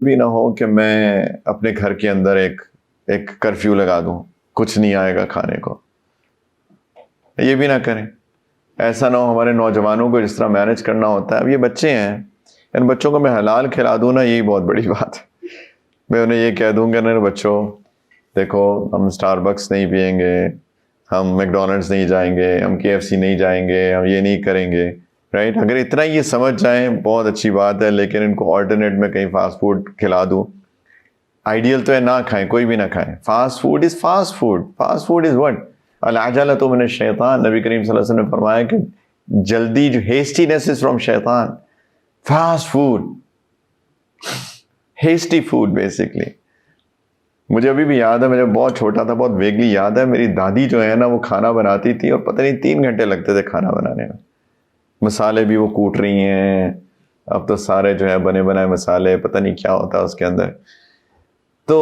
بھی نہ ہو کہ میں اپنے گھر کے اندر ایک کرفیو لگا دوں، کچھ نہیں آئے گا کھانے کو. یہ بھی نہ کریں. ایسا نہ ہو ہمارے نوجوانوں کو جس طرح مینج کرنا ہوتا ہے. اب یہ بچے ہیں، ان بچوں کو میں حلال کھلا دوں نا، یہی بہت بڑی بات ہے. میں انہیں یہ کہہ دوں گا نا بچوں دیکھو، ہم اسٹار بکس نہیں پئیں گے، ہم میک ڈونلڈس نہیں جائیں گے، ہم KFC نہیں جائیں گے، ہم یہ نہیں کریں گے، رائٹ. اگر اتنا یہ سمجھ جائیں بہت اچھی بات ہے، لیکن ان کو آلٹرنیٹ میں کہیں فاسٹ فوڈ کھلا دوں. آئیڈیل تو ہے نہ کھائیں، کوئی بھی نہ کھائیں. Fast food is fast food. Fast food is what? العجلۃ من الشیطان. نبی کریم صلی اللہ علیہ وسلم نے فرمایا کہ جلدی، جو ہیسٹینس از فرام شیطان. Fast food, hasty food basically. مجھے ابھی بھی یاد ہے، میں جب بہت چھوٹا تھا، بہت ویگلی یاد ہے، میری دادی جو ہے نا وہ کھانا بناتی تھی اور پتہ نہیں 3 گھنٹے لگتے تھے کھانا بنانے میں. مسالے بھی وہ کوٹ رہی ہیں، اب تو سارے جو ہے بنے بنائے مسالے، پتہ نہیں کیا ہوتا ہے اس کے اندر. تو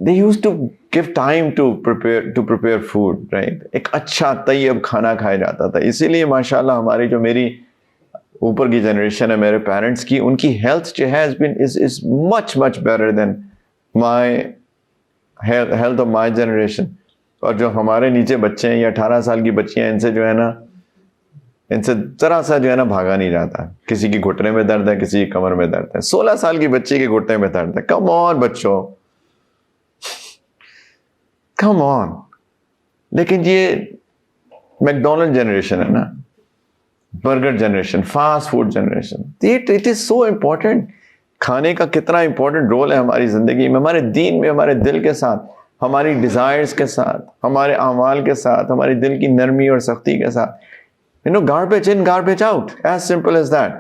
they used to give time to prepare food, right. ایک اچھا طیب کھانا کھایا جاتا تھا. اسی لیے ماشاءاللہ ہماری جو میری اوپر کی جنریشن ہے، میرے پیرنٹس کی، ان کی ہیلتھ جو ہے is much better than my health of my generation. اور جو ہمارے نیچے بچے ہیں یا 18 سال کی بچیاں، ان سے جو ہے نا، ان سے ذرا سا جو ہے نا بھاگا نہیں جاتا. کسی کی گھٹنے میں درد ہے، کسی کی کمر میں درد ہے. 16 سال کی بچی کے گھٹنے میں درد ہے. کم آن بچوں، کم آن. لیکن یہ میک ڈونلڈ جنریشن ہے نا، burger generation, fast food generation. It is so important. کھانے کا کتنا امپورٹنٹ رول ہے ہماری زندگی میں، ہمارے دین میں، ہمارے دل کے ساتھ، ہماری ڈیزائرز کے ساتھ، ہمارے اعمال کے ساتھ، ہماری دل کی نرمی اور سختی کے ساتھ. garbage in, garbage out, as simple as that.